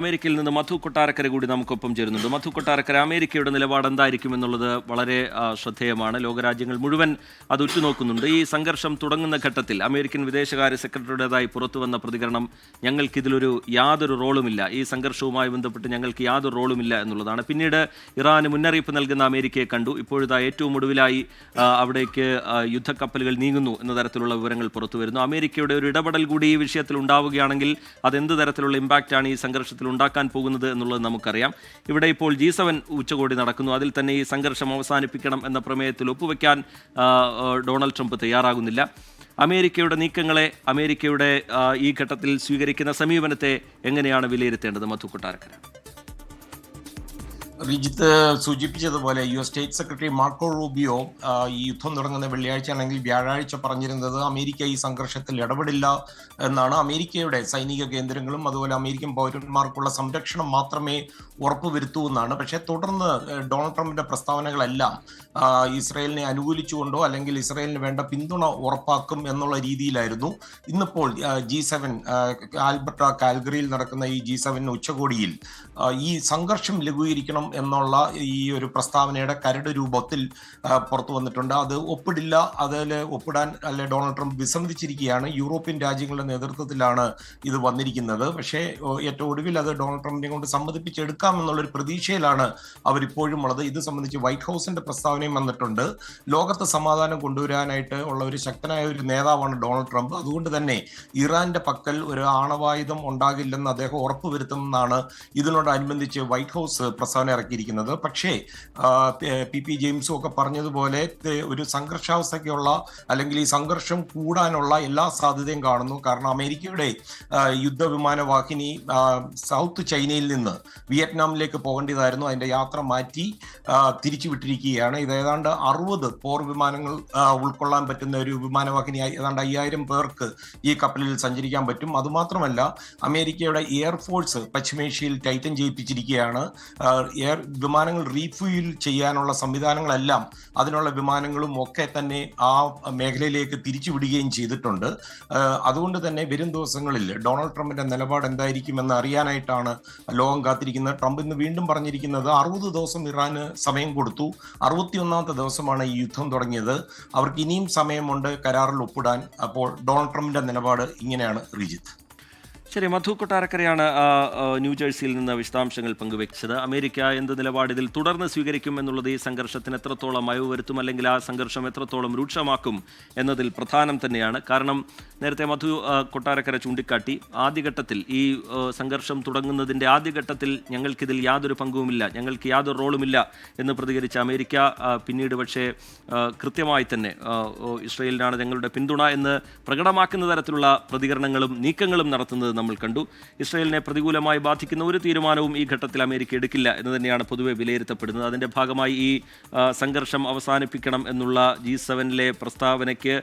അമേരിക്കയിൽ നിന്ന് മധു കൊട്ടാരക്കര കൂടി നമുക്കൊപ്പം ചേരുന്നുണ്ട്. മധു കൊട്ടാരക്കര, അമേരിക്കയുടെ നിലപാട് എന്തായിരിക്കും എന്നുള്ളത് വളരെ ശ്രദ്ധേയമാണ്. ലോകരാജ്യങ്ങൾ മുഴുവൻ അത് ഉറ്റുനോക്കുന്നുണ്ട്. ഈ സംഘർഷം തുടങ്ങുന്ന ഘട്ടത്തിൽ അമേരിക്കൻ വിദേശകാര്യ സെക്രട്ടറിയുടേതായി പുറത്തുവന്ന പ്രതികരണം, ഞങ്ങൾക്കിതിലൊരു യാതൊരു റോളുമില്ല, ഈ സംഘർഷവുമായി ബന്ധപ്പെട്ട് ഞങ്ങൾക്ക് യാതൊരു റോളുമില്ല എന്നുള്ളതാണ്. പിന്നീട് ഇറാന് മുന്നറിയിപ്പ് നൽകുന്ന അമേരിക്കയെ കണ്ടു. ഇപ്പോഴിതാ ഏറ്റവും ഒടുവിലായി അവിടേക്ക് യുദ്ധക്കപ്പലുകൾ നീങ്ങുന്നു എന്ന തരത്തിലുള്ള വിവരങ്ങൾ പുറത്തു വരുന്നു. അമേരിക്കയുടെ ഒരു ഇടപെടൽ കൂടി ഈ വിഷയത്തിൽ ഉണ്ടാവുകയാണെങ്കിൽ അതെന്ത് തരത്തിലുള്ള ഇമ്പാക്റ്റാണ് ഈ സംഘർഷത്തിൽ ഉണ്ടാക്കാൻ പോകുന്നത് എന്നുള്ളത് നമുക്കറിയാം. ഇവിടെ ഇപ്പോൾ G7 ഉച്ചകോടി നടക്കുന്നു. അതിൽ തന്നെ ഈ സംഘർഷം അവസാനിപ്പിക്കണം എന്ന പ്രമേയത്തിൽ ഒപ്പുവെക്കാൻ ഡൊണാൾഡ് ട്രംപ് തയ്യാറാകുന്നില്ല. അമേരിക്കയുടെ നീക്കങ്ങളെ, അമേരിക്കയുടെ ഈ ഘട്ടത്തിൽ സ്വീകരിക്കുന്ന സമീപനത്തെ എങ്ങനെയാണ് വിലയിരുത്തേണ്ടത് മധു കൊട്ടാരക്കര? റിജിത്ത് സൂചിപ്പിച്ചതുപോലെ US state secretary Marco Rubio ഈ യുദ്ധം തുടങ്ങുന്ന വെള്ളിയാഴ്ച ആണെങ്കിൽ വ്യാഴാഴ്ച പറഞ്ഞിരുന്നത് അമേരിക്ക ഈ സംഘർഷത്തിൽ ഇടപെടില്ല എന്നാണ്. അമേരിക്കയുടെ സൈനിക കേന്ദ്രങ്ങളും അതുപോലെ അമേരിക്കൻ പൗരന്മാർക്കുള്ള സംരക്ഷണം മാത്രമേ ഉറപ്പുവരുത്തൂ എന്നാണ്. പക്ഷേ തുടർന്ന് ഡൊണാൾഡ് ട്രംപിന്റെ പ്രസ്താവനകളെല്ലാം ഇസ്രയേലിനെ അനുകൂലിച്ചുകൊണ്ടോ അല്ലെങ്കിൽ ഇസ്രയേലിന് വേണ്ട പിന്തുണ ഉറപ്പാക്കും എന്നുള്ള രീതിയിലായിരുന്നു. ഇന്നിപ്പോൾ G7 ആൽബർട്ട കാൽഗറിയിൽ നടക്കുന്ന ഈ G7 ഉച്ചകോടിയിൽ ഈ സംഘർഷം ലഘൂകരിക്കണം എന്നുള്ള ഈ ഒരു പ്രസ്താവനയുടെ കരട് രൂപത്തിൽ പുറത്തു വന്നിട്ടുണ്ട്. അത് ഒപ്പിടില്ല, അതിൽ ഒപ്പിടാൻ ഡൊണാൾഡ് ട്രംപ് വിസമ്മതിച്ചിരിക്കുകയാണ്. യൂറോപ്യൻ രാജ്യങ്ങളുടെ നേതൃത്വത്തിലാണ് ഇത് വന്നിരിക്കുന്നത്. പക്ഷേ ഏറ്റവും ഒടുവിൽ അത് ഡൊണാൾഡ് ട്രംപിനെ കൊണ്ട് സമ്മതിപ്പിച്ചെടുക്കാം എന്നുള്ളൊരു പ്രതീക്ഷയിലാണ് അവരിപ്പോഴും ഉള്ളത്. ഇത് സംബന്ധിച്ച് വൈറ്റ് ഹൗസിന്റെ പ്രസ്താവനയും വന്നിട്ടുണ്ട്. ലോകത്ത് സമാധാനം കൊണ്ടുവരാനായിട്ട് ഉള്ള ഒരു ശക്തനായ ഒരു നേതാവാണ് ഡൊണാൾഡ് ട്രംപ്. അതുകൊണ്ട് തന്നെ ഇറാന്റെ പക്കൽ ഒരു ആണവായുധം ഉണ്ടാകില്ലെന്ന് അദ്ദേഹം ഉറപ്പുവരുത്തുമെന്നാണ് ഇതിനോടനുബന്ധിച്ച് വൈറ്റ് ഹൗസ് പ്രസ്താവന ഇറക്കിയിരിക്കുന്നത്. പക്ഷേ PP ജെയിംസും ഒക്കെ പറഞ്ഞതുപോലെ ഒരു സംഘർഷാവസ്ഥയ്ക്കുള്ള അല്ലെങ്കിൽ ഈ സംഘർഷം കൂടാനുള്ള എല്ലാ സാധ്യതയും കാണുന്നു. കാരണം അമേരിക്കയുടെ യുദ്ധവിമാനവാഹിനി സൗത്ത് ചൈനയിൽ നിന്ന് വിയറ്റ്നാമിലേക്ക് പോകേണ്ടതായിരുന്നു. അതിന്റെ യാത്ര മാറ്റി തിരിച്ചുവിട്ടിരിക്കുകയാണ്. ഇത് ഏതാണ്ട് 60 പോർ വിമാനങ്ങൾ ഉൾക്കൊള്ളാൻ പറ്റുന്ന ഒരു വിമാനവാഹിനി, ഏതാണ്ട് 5000 പേർക്ക് ഈ കപ്പലിൽ സഞ്ചരിക്കാൻ പറ്റും. അതുമാത്രമല്ല, അമേരിക്കയുടെ എയർഫോഴ്സ് പശ്ചിമേഷ്യയിൽ ടൈറ്റൻ ചെയ്യിപ്പിച്ചിരിക്കുകയാണ്. വിമാനങ്ങൾ റീഫ്യൂൽ ചെയ്യാനുള്ള സംവിധാനങ്ങളെല്ലാം, അതിനുള്ള വിമാനങ്ങളും ഒക്കെ തന്നെ ആ മേഖലയിലേക്ക് തിരിച്ചുവിടുകയും ചെയ്തിട്ടുണ്ട്. അതുകൊണ്ട് തന്നെ വരും ദിവസങ്ങളിൽ ഡൊണാൾഡ് ട്രംപിന്റെ നിലപാട് എന്തായിരിക്കുമെന്ന് അറിയാനായിട്ടാണ് ലോകം കാത്തിരിക്കുന്നത്. ട്രംപ് ഇന്ന് വീണ്ടും പറഞ്ഞിരിക്കുന്നത് 60 ദിവസം ഇറാന് സമയം കൊടുത്തു. 61ാമത്തെ ദിവസമാണ് ഈ യുദ്ധം തുടങ്ങിയത്. അവർക്ക് ഇനിയും സമയമുണ്ട് കരാറിൽ ഒപ്പിടാൻ. അപ്പോൾ ഡൊണാൾഡ് ട്രംപിന്റെ നിലപാട് ഇങ്ങനെയാണ് റിജിത്ത്. ശരി, മധു കൊട്ടാരക്കരയാണ് ന്യൂജേഴ്സിയിൽ നിന്ന് വിശദാംശങ്ങൾ പങ്കുവെച്ചത്. അമേരിക്ക എന്ത് നിലപാട് ഇതിൽ തുടർന്ന് സ്വീകരിക്കും എന്നുള്ളത് ഈ സംഘർഷത്തിന് എത്രത്തോളം അയവ് വരുത്തും, അല്ലെങ്കിൽ ആ സംഘർഷം എത്രത്തോളം രൂക്ഷമാക്കും എന്നതിൽ പ്രധാനം തന്നെയാണ്. കാരണം നേരത്തെ മധു കൊട്ടാരക്കര ചൂണ്ടിക്കാട്ടി, ആദ്യഘട്ടത്തിൽ ഈ സംഘർഷം തുടങ്ങുന്നതിൻ്റെ ആദ്യഘട്ടത്തിൽ ഞങ്ങൾക്കിതിൽ യാതൊരു പങ്കുമില്ല, ഞങ്ങൾക്ക് യാതൊരു റോളുമില്ല എന്ന് പ്രതികരിച്ച അമേരിക്ക പിന്നീട് പക്ഷേ കൃത്യമായി തന്നെ ഇസ്രയേലിനാണ് ഞങ്ങളുടെ പിന്തുണ എന്ന് പ്രകടമാക്കുന്ന തരത്തിലുള്ള പ്രതികരണങ്ങളും നീക്കങ്ങളും നടത്തുന്നത് നമ്മൾ കണ്ടു. ഇസ്രയേലിനെ പ്രതികൂലമായി ബാധിക്കുന്ന ഒരു തീരുമാനവും ഈ ഘട്ടത്തിൽ അമേരിക്ക എടുക്കില്ല എന്ന് തന്നെയാണ് പൊതുവെ വിലയിരുത്തപ്പെടുന്നത്. അതിൻ്റെ ഭാഗമായി ഈ സംഘർഷം അവസാനിപ്പിക്കണം എന്നുള്ള G7 പ്രസ്താവനയ്ക്ക്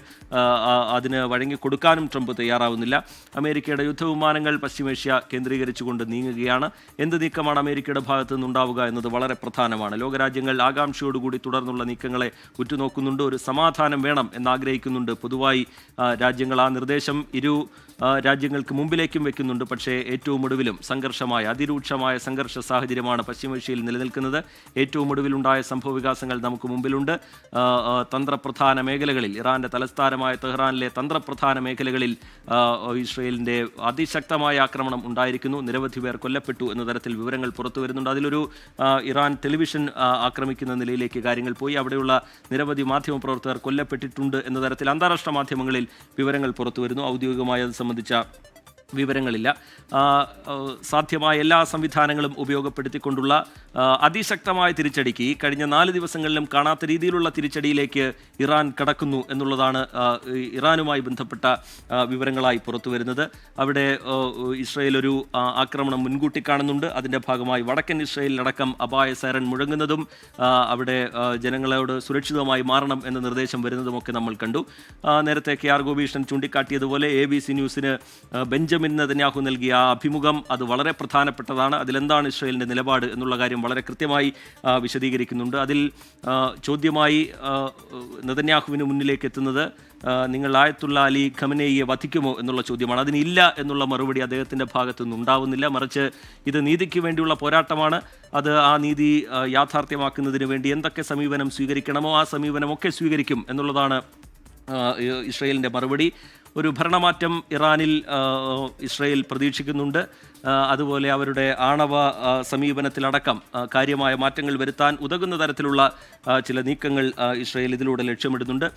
അതിന് വഴങ്ങിക്കൊടുക്കാനും ട്രംപ് തയ്യാറാവുന്നില്ല. അമേരിക്കയുടെ യുദ്ധവിമാനങ്ങൾ പശ്ചിമേഷ്യ കേന്ദ്രീകരിച്ചുകൊണ്ട് നീങ്ങുകയാണ്. എന്ത് നീക്കമാണ് അമേരിക്കയുടെ ഭാഗത്തു നിന്നുണ്ടാവുക എന്നത് വളരെ പ്രധാനമാണ്. ലോകരാജ്യങ്ങൾ ആകാംക്ഷയോടുകൂടി തുടർന്നുള്ള നീക്കങ്ങളെ ഉറ്റുനോക്കുന്നുണ്ട്. ഒരു സമാധാനം വേണം എന്നാഗ്രഹിക്കുന്നുണ്ട് പൊതുവായി രാജ്യങ്ങൾ. ആ നിർദ്ദേശം ഇരു രാജ്യങ്ങൾക്ക് മുമ്പിലേക്കും വെക്കുന്നുണ്ട്. പക്ഷേ ഏറ്റവും ഒടുവിലും സംഘർഷമായ, അതിരൂക്ഷമായ സംഘർഷ സാഹചര്യമാണ് പശ്ചിമേഷ്യയിൽ നിലനിൽക്കുന്നത്. ഏറ്റവും ഒടുവിലുണ്ടായ സംഭവ വികാസങ്ങൾ നമുക്ക് മുമ്പിലുണ്ട്. തന്ത്രപ്രധാന മേഖലകളിൽ, ഇറാന്റെ തലസ്ഥാനമായ തെഹ്റാനിലെ തന്ത്രപ്രധാന മേഖലകളിൽ ഇസ്രയേലിൻ്റെ അതിശക്തമായ ആക്രമണം ഉണ്ടായിരിക്കുന്നു. നിരവധി പേർ കൊല്ലപ്പെട്ടു എന്ന തരത്തിൽ വിവരങ്ങൾ പുറത്തു വരുന്നുണ്ട്. അതിലൊരു ഇറാൻ ടെലിവിഷൻ ആക്രമിക്കുന്ന നിലയിലേക്ക് കാര്യങ്ങൾ പോയി. അവിടെയുള്ള നിരവധി മാധ്യമപ്രവർത്തകർ കൊല്ലപ്പെട്ടിട്ടുണ്ട് എന്ന തരത്തിൽ അന്താരാഷ്ട്ര മാധ്യമങ്ങളിൽ വിവരങ്ങൾ പുറത്തു വരുന്നു. ഔദ്യോഗികമായി അത് സംബന്ധിച്ച വിവരങ്ങളില്ല. സാധ്യമായ എല്ലാ സംവിധാനങ്ങളും ഉപയോഗപ്പെടുത്തിക്കൊണ്ടുള്ള അതിശക്തമായ തിരിച്ചടിക്ക് ഈ കഴിഞ്ഞ 4 ദിവസങ്ങളിലും കാണാത്ത രീതിയിലുള്ള തിരിച്ചടിയിലേക്ക് ഇറാൻ കടക്കുന്നു എന്നുള്ളതാണ് ഇറാനുമായി ബന്ധപ്പെട്ട വിവരങ്ങളായി പുറത്തു വരുന്നത്. അവിടെ ഇസ്രയേൽ ഒരു ആക്രമണം മുൻകൂട്ടി കാണുന്നുണ്ട്. അതിൻ്റെ ഭാഗമായി വടക്കൻ ഇസ്രയേലിലടക്കം അപായ സൈറൻ മുഴങ്ങുന്നതും അവിടെ ജനങ്ങളോട് സുരക്ഷിതമായി മാറണം എന്ന നിർദ്ദേശം വരുന്നതുമൊക്കെ നമ്മൾ കണ്ടു. നേരത്തെ KR ഗോപീഷ്ണൻ ചൂണ്ടിക്കാട്ടിയതുപോലെ ABC ന്യൂസിന് ബെഞ്ചമിൻ ബെഞ്ചമിൻ നെതന്യാഹു നൽകിയ ആ അഭിമുഖം അത് വളരെ പ്രധാനപ്പെട്ടതാണ്. അതിലെന്താണ് ഇസ്രായേലിൻ്റെ നിലപാട് എന്നുള്ള കാര്യം വളരെ കൃത്യമായി വിശദീകരിക്കുന്നുണ്ട്. അതിൽ ചോദ്യമായി നെതന്യാഹുവിന് മുന്നിലേക്ക് എത്തുന്നത് നിങ്ങൾ ആയത്തുള്ള അലി ഖമനേയിയെ വധിക്കുമോ എന്നുള്ള ചോദ്യമാണ്. അതിനില്ല എന്നുള്ള മറുപടി അദ്ദേഹത്തിൻ്റെ ഭാഗത്തുനിന്ന് ഉണ്ടാവുന്നില്ല. മറിച്ച് ഇത് നീതിക്ക് വേണ്ടിയുള്ള പോരാട്ടമാണ്. അത് ആ നീതി യാഥാർത്ഥ്യമാക്കുന്നതിന് വേണ്ടി എന്തൊക്കെ സമീപനം സ്വീകരിക്കണമോ ആ സമീപനമൊക്കെ സ്വീകരിക്കും എന്നുള്ളതാണ് ഇസ്രായേലിൻ്റെ മറുപടി. ഒരു ഭരണമാറ്റം ഇറാനിൽ ഇസ്രായേൽ പ്രതീക്ഷിക്കുന്നുണ്ട്. അതുപോലെ അവരുടെ ആണവ സമീപനത്തിലടക്കം കാര്യമായ മാറ്റങ്ങൾ വരുത്താൻ ഉതകുന്ന തരത്തിലുള്ള ചില നീക്കങ്ങൾ ഇസ്രായേൽ ഇതിലൂടെ ലക്ഷ്യമിടുന്നുണ്ട്.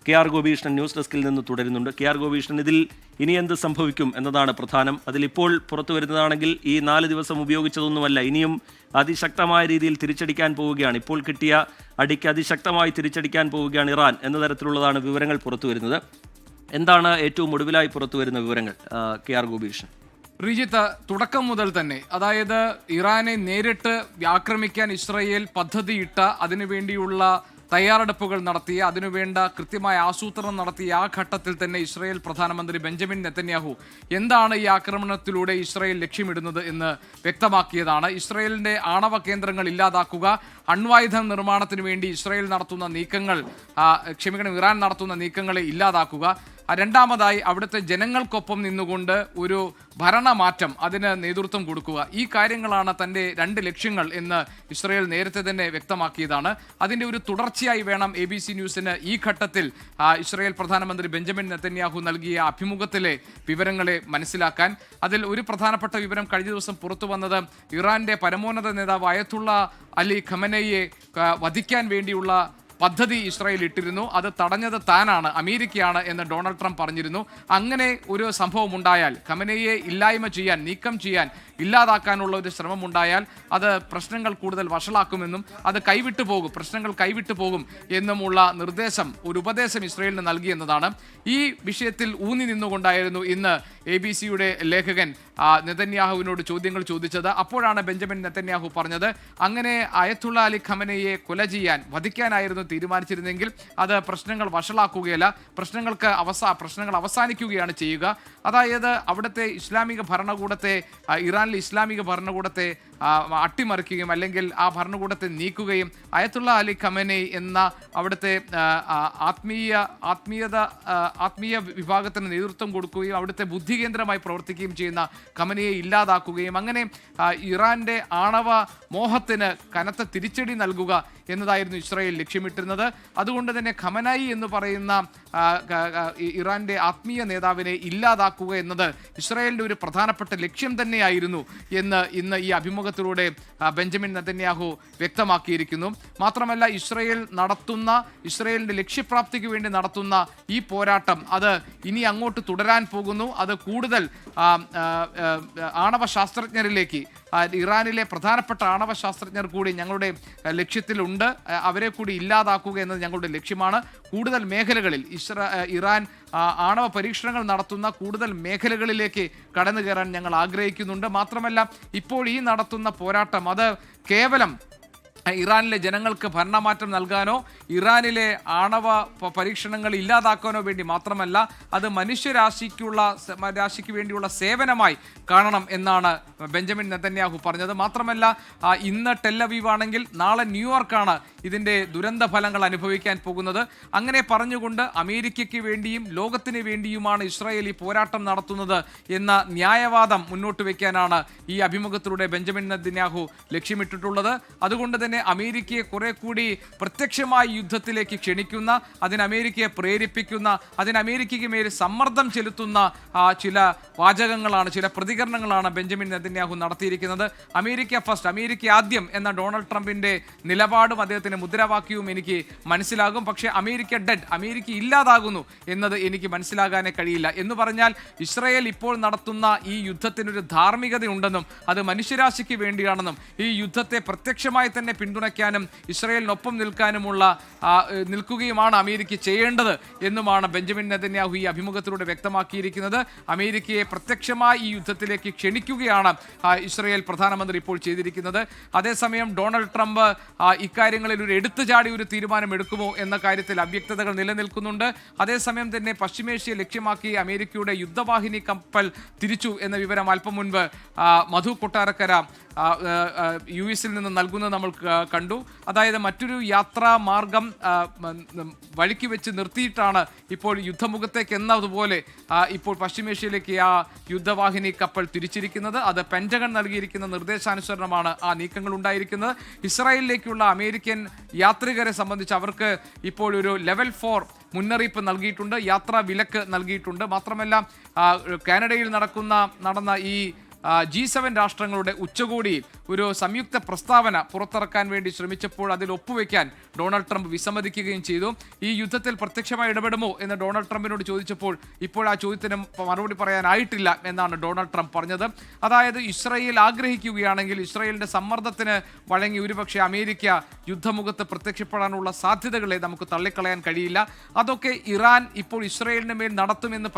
KR ഗോപീഷ്ണൻ ന്യൂസ് ഡെസ്കിൽ നിന്ന് തുടരുന്നുണ്ട്. KR ഗോപീഷ്ണൻ, ഇതിൽ ഇനി എന്ത് സംഭവിക്കും എന്നതാണ് പ്രധാനം. അതിലിപ്പോൾ പുറത്തു വരുന്നതാണെങ്കിൽ ഈ 4 ദിവസം ഉപയോഗിച്ചതൊന്നുമല്ല, ഇനിയും അതിശക്തമായ രീതിയിൽ തിരിച്ചടിക്കാൻ പോവുകയാണ്. ഇപ്പോൾ കിട്ടിയ അടിക്ക് അതിശക്തമായി തിരിച്ചടിക്കാൻ പോവുകയാണ് ഇറാൻ എന്ന തരത്തിലുള്ളതാണ് വിവരങ്ങൾ പുറത്തു വരുന്നത്. എന്താണ് ഏറ്റവും ഒടുവിലായി പുറത്തു വരുന്ന വിവരങ്ങൾ KR ഗോപീഷ്ണൻ? റിജിത്ത്, തുടക്കം മുതൽ തന്നെ, അതായത് ഇറാനെ നേരിട്ട് ആക്രമിക്കാൻ ഇസ്രായേൽ പദ്ധതിയിട്ട, അതിനുവേണ്ടിയുള്ള തയ്യാറെടുപ്പുകൾ നടത്തിയ, അതിനുവേണ്ട കൃത്യമായ ആസൂത്രണം നടത്തിയ ആ ഘട്ടത്തിൽ തന്നെ ഇസ്രായേൽ പ്രധാനമന്ത്രി ബെഞ്ചമിൻ നെതന്യാഹു എന്താണ് ഈ ആക്രമണത്തിലൂടെ ഇസ്രായേൽ ലക്ഷ്യമിടുന്നത് എന്ന് വ്യക്തമാക്കിയതാണ്. ഇസ്രായേലിന്റെ ആണവ കേന്ദ്രങ്ങൾ ഇല്ലാതാക്കുക, അണ്വായുധ നിർമ്മാണത്തിന് വേണ്ടി ഇസ്രായേൽ നടത്തുന്ന നീക്കങ്ങൾ, ഇറാൻ നടത്തുന്ന നീക്കങ്ങളെ ഇല്ലാതാക്കുക, രണ്ടാമതായി അവിടുത്തെ ജനങ്ങൾക്കൊപ്പം നിന്നുകൊണ്ട് ഒരു ഭരണമാറ്റം, അതിന് നേതൃത്വം കൊടുക്കുക. ഈ കാര്യങ്ങളാണ് തൻ്റെ 2 ലക്ഷ്യങ്ങൾ എന്ന് ഇസ്രായേൽ നേരത്തെ തന്നെ വ്യക്തമാക്കിയതാണ്. അതിൻ്റെ ഒരു തുടർച്ചയായി വേണം ABC ന്യൂസിന് ഈ ഘട്ടത്തിൽ ഇസ്രായേൽ പ്രധാനമന്ത്രി ബെഞ്ചമിൻ നെതന്യാഹു നൽകിയ അഭിമുഖത്തിലെ വിവരങ്ങളെ മനസ്സിലാക്കാൻ. അതിൽ ഒരു പ്രധാനപ്പെട്ട വിവരം കഴിഞ്ഞ ദിവസം പുറത്തു വന്നത്, ഇറാന്റെ പരമോന്നത നേതാവ് അയത്തുള്ള അലി ഖമനേയിയെ വധിക്കാൻ വേണ്ടിയുള്ള പദ്ധതി ഇസ്രായേൽ ഇട്ടിരുന്നു. അത് തടഞ്ഞത് താനാണ്, അമേരിക്കയാണ് എന്ന് ഡൊണാൾഡ് ട്രംപ് പറഞ്ഞിരുന്നു. അങ്ങനെ ഒരു സംഭവം ഉണ്ടായാൽ, ഖമനേയിയെ ഇല്ലായ്മ ചെയ്യാൻ, നീക്കം ചെയ്യാൻ, ഇല്ലാതാക്കാനുള്ള ഒരു ശ്രമം ഉണ്ടായാൽ അത് പ്രശ്നങ്ങൾ കൂടുതൽ വഷളാക്കുമെന്നും അത് കൈവിട്ടു പോകും, പ്രശ്നങ്ങൾ കൈവിട്ടു പോകും എന്നുമുള്ള നിർദ്ദേശം, ഒരു ഉപദേശം ഇസ്രായേലിന് നൽകിയെന്നതാണ്. ഈ വിഷയത്തിൽ ഊന്നി നിന്നുകൊണ്ടായിരുന്നു ഇന്ന് ABCയുടെ ലേഖകൻ നെതന്യാഹുവിനോട് ചോദ്യങ്ങൾ ചോദിച്ചത്. അപ്പോഴാണ് ബെഞ്ചമിൻ നെതന്യാഹു പറഞ്ഞത്, അങ്ങനെ അയത്തുള്ള അലി ഖമനേയിയെ കൊല ചെയ്യാൻ, വധിക്കാനായിരുന്നു തീരുമാനിച്ചിരുന്നെങ്കിൽ അത് പ്രശ്നങ്ങൾ വഷളാക്കുകയല്ല, പ്രശ്നങ്ങൾ അവസാനിക്കുകയാണ് ചെയ്യുക. അതായത് അവിടുത്തെ ഇസ്ലാമിക ഭരണകൂടത്തെ, ഇറാനിലെ ഇസ്ലാമിക ഭരണകൂടത്തെ അട്ടിമറിക്കുകയും അല്ലെങ്കിൽ ആ ഭരണകൂടത്തെ നീക്കുകയും അയത്തുള്ള അലി ഖമനേയി എന്ന അവിടുത്തെ ആത്മീയ വിഭാഗത്തിന് നേതൃത്വം കൊടുക്കുകയും അവിടുത്തെ ബുദ്ധികേന്ദ്രമായി പ്രവർത്തിക്കുകയും ചെയ്യുന്ന ഖമനേയെ ഇല്ലാതാക്കുകയും അങ്ങനെ ഇറാന്റെ ആണവ മോഹത്തിന് കനത്ത തിരിച്ചടി നൽകുക എന്നതായിരുന്നു ഇസ്രായേൽ ലക്ഷ്യമിട്ടിരുന്നത്. അതുകൊണ്ട് തന്നെ ഖമനായി എന്ന് പറയുന്ന ഇറാന്റെ ആത്മീയ നേതാവിനെ ഇല്ലാതാക്കുക എന്നത് ഇസ്രായേലിന്റെ ഒരു പ്രധാനപ്പെട്ട ലക്ഷ്യം തന്നെയായിരുന്നു എന്ന് ഇന്ന് ഈ അഭിമുഖത്തിലൂടെ ബെഞ്ചമിൻ നെതന്യാഹു വ്യക്തമാക്കിയിരിക്കുന്നു. മാത്രമല്ല, ഇസ്രായേലിന്റെ ലക്ഷ്യപ്രാപ്തിക്ക് വേണ്ടി നടത്തുന്ന ഈ പോരാട്ടം അത് ഇനി അങ്ങോട്ട് തുടരാൻ പോകുന്നു. അത് കൂടുതൽ ആണവ ശാസ്ത്രജ്ഞരിലേക്ക്, ഇറാനിലെ പ്രധാനപ്പെട്ട ആണവ ശാസ്ത്രജ്ഞർ കൂടി ഞങ്ങളുടെ ലക്ഷ്യത്തിലുണ്ട്, അവരെ കൂടി ഇല്ലാതാക്കുക എന്നത് ഞങ്ങളുടെ ലക്ഷ്യമാണ്. കൂടുതൽ മേഖലകളിൽ ഇറാൻ ആണവ പരീക്ഷണങ്ങൾ നടത്തുന്ന കൂടുതൽ മേഖലകളിലേക്ക് കടന്നു കയറാൻ ഞങ്ങൾ ആഗ്രഹിക്കുന്നുണ്ട്. മാത്രമല്ല, ഇപ്പോൾ ഈ നടത്തുന്ന പോരാട്ടം അത് കേവലം ഇറാനിലെ ജനങ്ങൾക്ക് ഭരണമാറ്റം നൽകാനോ ഇറാനിലെ ആണവ പരീക്ഷണങ്ങൾ ഇല്ലാതാക്കാനോ വേണ്ടി മാത്രമല്ല, അത് മനുഷ്യരാശിക്ക് വേണ്ടിയുള്ള സേവനമായി കാണണം എന്നാണ് ബെഞ്ചമിൻ നെതന്യാഹു പറഞ്ഞത്. മാത്രമല്ല, ഇന്ന് ടെല്ലവീവ് ആണെങ്കിൽ നാളെ ന്യൂയോർക്കാണ് ഇതിൻ്റെ ദുരന്ത ഫലങ്ങൾ അനുഭവിക്കാൻ പോകുന്നത്. അങ്ങനെ പറഞ്ഞുകൊണ്ട് അമേരിക്കയ്ക്ക് വേണ്ടിയും ലോകത്തിന് വേണ്ടിയുമാണ് ഇസ്രായേൽ ഈ പോരാട്ടം നടത്തുന്നത് എന്ന ന്യായവാദം മുന്നോട്ട് വയ്ക്കാനാണ് ഈ അഭിമുഖത്തിലൂടെ ബെഞ്ചമിൻ നെതന്യാഹു ലക്ഷ്യമിട്ടിട്ടുള്ളത്. അതുകൊണ്ട് തന്നെ അമേരിക്കയെ കുറെ കൂടി പ്രത്യക്ഷമായി യുദ്ധത്തിലേക്ക് ക്ഷണിക്കുന്ന, അതിന് അമേരിക്കയെ പ്രേരിപ്പിക്കുന്ന, അതിന് അമേരിക്കയ്ക്ക് മേൽ സമ്മർദ്ദം ചെലുത്തുന്ന ചില വാചകങ്ങളാണ്, ചില പ്രതികരണങ്ങളാണ് ബെഞ്ചമിൻ നെതന്യാഹു നടത്തിയിരിക്കുന്നത്. അമേരിക്ക ഫസ്റ്റ്, അമേരിക്ക ആദ്യം എന്ന ഡൊണാൾഡ് ട്രംപിന്റെ നിലപാടും അദ്ദേഹത്തിന്റെ മുദ്രാവാക്യവും എനിക്ക് മനസ്സിലാകും. പക്ഷേ അമേരിക്ക ഡെഡ്, അമേരിക്ക ഇല്ലാതാകുന്നു എന്നത് എനിക്ക് മനസ്സിലാകാനേ കഴിയില്ല. എന്ന് പറഞ്ഞാൽ ഇസ്രായേൽ ഇപ്പോൾ നടത്തുന്ന ഈ യുദ്ധത്തിനൊരു ധാർമ്മികതയുണ്ടെന്നും അത് മനുഷ്യരാശിക്ക് വേണ്ടിയാണെന്നും ഈ യുദ്ധത്തെ പ്രത്യക്ഷമായി തന്നെ പിന്തുണയ്ക്കാനും ഇസ്രായേലിനൊപ്പം നിൽക്കുകയുമാണ് അമേരിക്ക ചെയ്യേണ്ടത് എന്നുമാണ് ബെഞ്ചമിൻ നെതന്യാഹു ഈ അഭിമുഖത്തിലൂടെ വ്യക്തമാക്കിയിരിക്കുന്നത്. അമേരിക്കയെ പ്രത്യക്ഷമായി ഈ യുദ്ധത്തിലേക്ക് ക്ഷണിക്കുകയാണ് ഇസ്രായേൽ പ്രധാനമന്ത്രി ഇപ്പോൾ ചെയ്തിരിക്കുന്നത്. അതേസമയം ഡൊണാൾഡ് ട്രംപ് ഇക്കാര്യങ്ങളിൽ ഒരു എടുത്തുചാടി ഒരു തീരുമാനം എടുക്കുമോ എന്ന കാര്യത്തിൽ അവ്യക്തതകൾ നിലനിൽക്കുന്നുണ്ട്. അതേസമയം തന്നെ പശ്ചിമേഷ്യയെ ലക്ഷ്യമാക്കി അമേരിക്കയുടെ യുദ്ധവാഹിനി കപ്പൽ തിരിച്ചു എന്ന വിവരം അല്പം മുൻപ് മധു കൊട്ടാരക്കര US-ൽ നിന്ന് നൽകുന്നത് നമ്മൾ കണ്ടു. അതായത് മറ്റൊരു യാത്രാ മാർഗം വഴിക്ക് വെച്ച് നിർത്തിയിട്ടാണ് ഇപ്പോൾ യുദ്ധമുഖത്തേക്ക് എന്നതുപോലെ ഇപ്പോൾ പശ്ചിമേഷ്യയിലേക്ക് ആ യുദ്ധവാഹിനി കപ്പൽ തിരിച്ചിരിക്കുന്നത്. അത് പെൻറ്റഗൺ നൽകിയിരിക്കുന്ന നിർദ്ദേശാനുസരണമാണ് ആ നീക്കങ്ങൾ ഉണ്ടായിരിക്കുന്നത്. ഇസ്രായേലിലേക്കുള്ള അമേരിക്കൻ യാത്രികരെ സംബന്ധിച്ച് അവർക്ക് ഇപ്പോൾ ഒരു ലെവൽ 4 മുന്നറിയിപ്പ് നൽകിയിട്ടുണ്ട്, യാത്രാ വിലക്ക് നൽകിയിട്ടുണ്ട്. മാത്രമല്ല കാനഡയിൽ നടന്ന ഈ G7 രാഷ്ട്രങ്ങളുടെ ഉച്ചകോടിയിൽ ഒരു സംയുക്ത പ്രസ്താവന പുറത്തിറക്കാൻ വേണ്ടി ശ്രമിച്ചപ്പോൾ അതിൽ ഒപ്പുവെക്കാൻ ഡൊണാൾഡ് ട്രംപ് വിസമ്മതിക്കുകയും ചെയ്തു. ഈ യുദ്ധത്തിൽ പ്രത്യക്ഷമായി ഇടപെടുമോ എന്ന് ഡൊണാൾഡ് ട്രംപിനോട് ചോദിച്ചപ്പോൾ ഇപ്പോൾ ആ ചോദ്യത്തിന് മറുപടി പറയാനായിട്ടില്ല എന്നാണ് ഡൊണാൾഡ് ട്രംപ് പറഞ്ഞത്. അതായത് ഇസ്രായേൽ ആഗ്രഹിക്കുകയാണെങ്കിൽ ഇസ്രായേലിന്റെ സമ്മർദ്ദത്തിന് വഴങ്ങി ഒരുപക്ഷെ അമേരിക്ക യുദ്ധമുഖത്ത് പ്രത്യക്ഷപ്പെടാനുള്ള സാധ്യതകളെ നമുക്ക് തള്ളിക്കളയാൻ കഴിയില്ല. അതൊക്കെ ഇറാൻ ഇപ്പോൾ ഇസ്രായേലിന് മേൽ നടത്തുമെന്ന്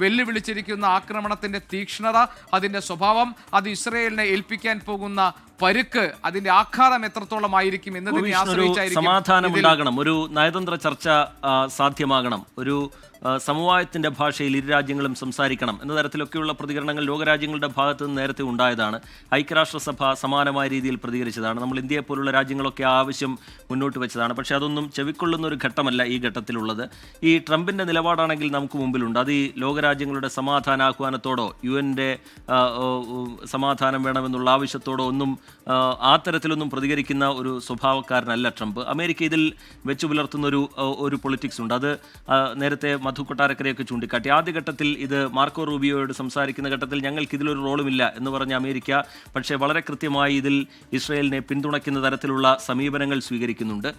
വെല്ലുവിളിച്ചിരിക്കുന്ന ആക്രമണത്തിന്റെ തീക്ഷ്ണത, അതിന്റെ സ്വഭാവം, അത് ഇസ്രായേലിനെ ഏൽപ്പിക്കാൻ പോകുന്ന പരുക്ക്, അതിന്റെ ആഘാതം എത്രത്തോളം ആയിരിക്കും എന്നതിനെ ആശ്രയിച്ചായിരിക്കും. സമാധാനം ഉണ്ടാകണം, ഒരു നയതന്ത്ര ചർച്ച സാധ്യമാകണം, ഒരു സമവായത്തിന്റെ ഭാഷയിൽ ഇരു രാജ്യങ്ങളും സംസാരിക്കണം എന്ന തരത്തിലൊക്കെയുള്ള പ്രതികരണങ്ങൾ ലോകരാജ്യങ്ങളുടെ ഭാഗത്തു നിന്ന് നേരത്തെ ഉണ്ടായതാണ്. ഐക്യരാഷ്ട്രസഭ സമാനമായ രീതിയിൽ പ്രതികരിച്ചതാണ്. നമ്മൾ ഇന്ത്യയെ പോലുള്ള രാജ്യങ്ങളൊക്കെ ആവശ്യം മുന്നോട്ട് വെച്ചതാണ്. പക്ഷേ അതൊന്നും ചെവിക്കൊള്ളുന്ന ഒരു ഘട്ടമല്ല ഈ ഘട്ടത്തിലുള്ളത്. ഈ ട്രംപിന്റെ നിലപാടാണെങ്കിൽ നമുക്ക് മുമ്പിലുണ്ട്. അത് ഈ ലോകരാജ്യങ്ങളുടെ സമാധാനാഹ്വാനത്തോടോ UN-ന്റെ സമാധാനം വേണമെന്നുള്ള ആവശ്യത്തോടോ ഒന്നും ആ തരത്തിലൊന്നും പ്രതികരിക്കുന്ന ഒരു സ്വഭാവക്കാരനല്ല ട്രംപ്. അമേരിക്ക ഇതിൽ വെച്ചു പുലർത്തുന്ന ഒരു പൊളിറ്റിക്സ് ഉണ്ട്. അത് നേരത്തെ മധു കൊട്ടാരക്കരയൊക്കെ ചൂണ്ടിക്കാട്ടി. ആദ്യഘട്ടത്തിൽ ഇത് മാർക്കോ റൂബിയോയോട് സംസാരിക്കുന്ന ഘട്ടത്തിൽ ഞങ്ങൾക്ക് ഇതിലൊരു റോളുമില്ല എന്ന് പറഞ്ഞ അമേരിക്ക പക്ഷേ വളരെ കൃത്യമായി ഇതിൽ ഇസ്രായേലിനെ പിന്തുണയ്ക്കുന്ന തരത്തിലുള്ള സമീപനങ്ങൾ സ്വീകരിക്കുന്നുണ്ട്.